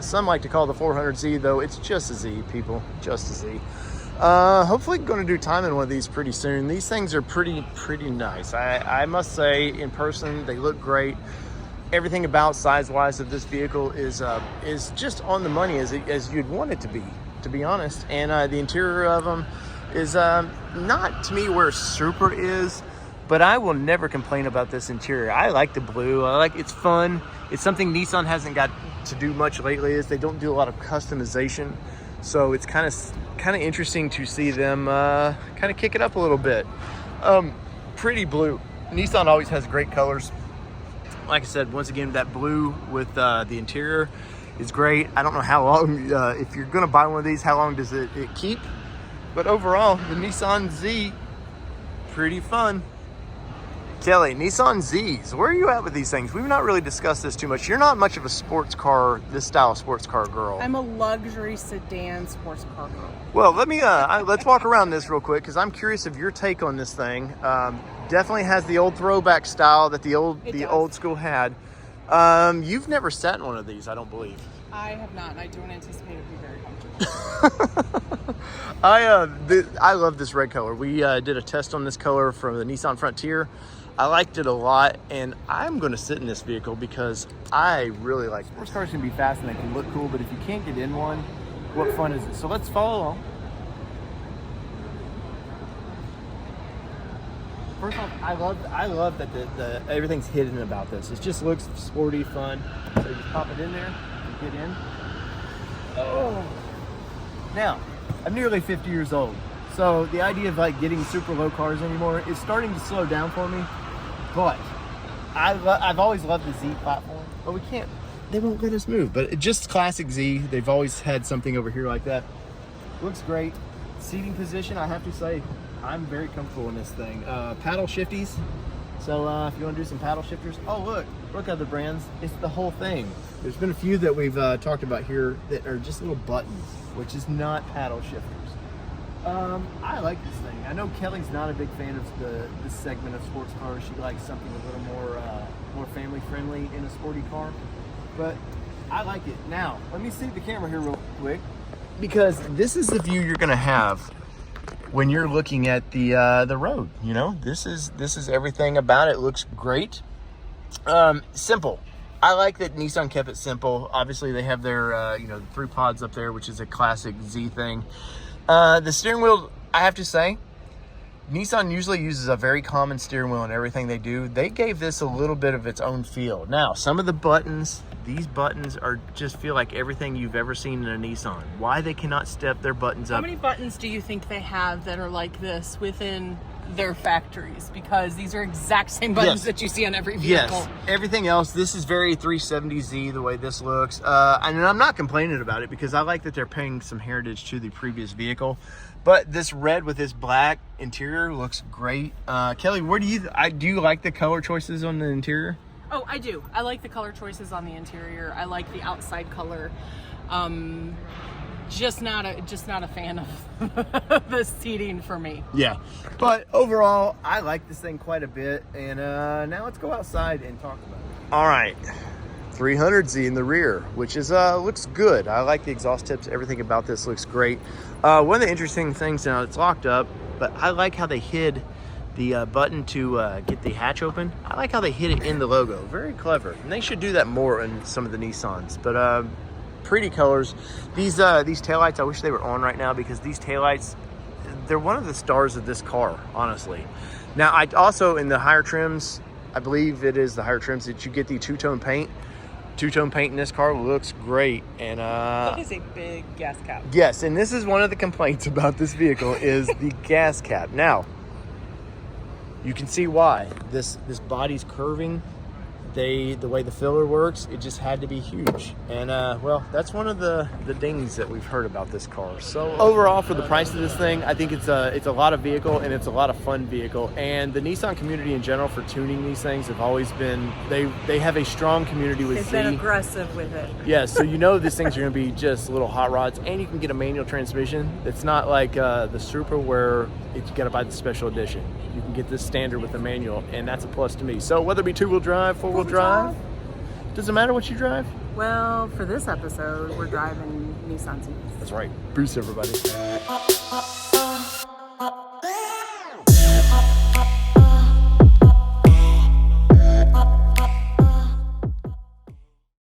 what some like to call the 400Z, though it's just a Z, people, just a Z. Hopefully going to do time in one of these pretty soon. These things are pretty nice. I must say, in person, they look great. Everything about size-wise of this vehicle is just on the money as you'd want it to be honest. And the interior of them is not to me where Supra is, but I will never complain about this interior. I like the blue. It's fun. It's something Nissan hasn't got to do much lately. Is they don't do a lot of customization, so it's kind of interesting to see them kind of kick it up a little bit. Pretty blue. Nissan always has great colors. Like I said, once again, that blue with the interior is great. I don't know how long, if you're going to buy one of these, how long does it keep? But overall, the Nissan Z, pretty fun. Kelly, Nissan Zs, where are you at with these things? We've not really discussed this too much. You're not much of a sports car, this style of sports car girl. I'm a luxury sedan sports car girl. Well, let me, let's walk around this real quick because I'm curious of your take on this thing. Definitely has the old throwback style that the old school had. You've never sat in one of these, I don't believe. I have not, and I don't anticipate it will be very comfortable. I love this red color. We did a test on this color from the Nissan Frontier. I liked it a lot, and I'm going to sit in this vehicle because I really like sports cars. Can be fast and they can look cool, but if you can't get in one, what fun is it? So let's follow along. First off, I love that the everything's hidden about this. It just looks sporty, fun. So you just pop it in there and get in. Oh. Now, I'm nearly 50 years old, so the idea of like getting super low cars anymore is starting to slow down for me. But I've always loved the Z platform, but they won't let us move. But just classic Z, they've always had something over here like that. Looks great. Seating position, I have to say, I'm very comfortable in this thing. Paddle shifties. So if you want to do some paddle shifters, oh look other brands. It's the whole thing. There's been a few that we've talked about here that are just little buttons, which is not paddle shifters. I like this thing. I know Kelly's not a big fan of this segment of sports cars. She likes something a little more family friendly in a sporty car, but I like it. Now let me see the camera here real quick, because this is the view you're going to have when you're looking at the road. You know, this is everything about it. Looks great. Simple. I like that Nissan kept it simple. Obviously they have their 3 pods up there, which is a classic Z thing. The steering wheel, I have to say, Nissan usually uses a very common steering wheel in everything they do. They gave this a little bit of its own feel. Now, some of the buttons, these buttons just feel like everything you've ever seen in a Nissan. Why they cannot step their buttons up? How many buttons do you think they have that are like this within their factories? Because these are exact same buttons that you see on every vehicle. Yes, everything else, this is very 370Z the way this looks. And I'm not complaining about it because I like that they're paying some heritage to the previous vehicle. But this red with this black interior looks great. Kelly, do you like the color choices on the interior? Oh, I do. I like the color choices on the interior. I like the outside color. Just not a fan of the seating for me. Yeah, but overall, I like this thing quite a bit. And now let's go outside and talk about it. All right, 300Z in the rear, which is looks good. I like the exhaust tips. Everything about this looks great. One of the interesting things, now it's locked up, but I like how they hid the button to get the hatch open. I like how they hid it in the logo. Very clever. And they should do that more in some of the Nissans. But pretty colors. These taillights, I wish they were on right now, because these taillights, they're one of the stars of this car, honestly. Now, I also, in the higher trims, I believe it is the higher trims that you get the two-tone paint. Two-tone paint in this car looks great. And that is a big gas cap. Yes, and this is one of the complaints about this vehicle is the gas cap. Now, you can see why. This body's curving. The way the filler works, it just had to be huge. And well, that's one of the dings that we've heard about this car. So overall, for the price of this thing, I think it's a lot of vehicle, and it's a lot of fun vehicle. And the Nissan community in general for tuning these things have always been, they have a strong community with Z. They've been aggressive with it. Yeah, so you know these things are going to be just little hot rods, and you can get a manual transmission. It's not like the Supra where you got to buy the special edition. You can get this standard with a manual, and that's a plus to me. So whether it be two-wheel drive, four-wheel drive, doesn't matter what you drive. Well, for this episode, we're driving Nissan Z. That's right. Peace, everybody.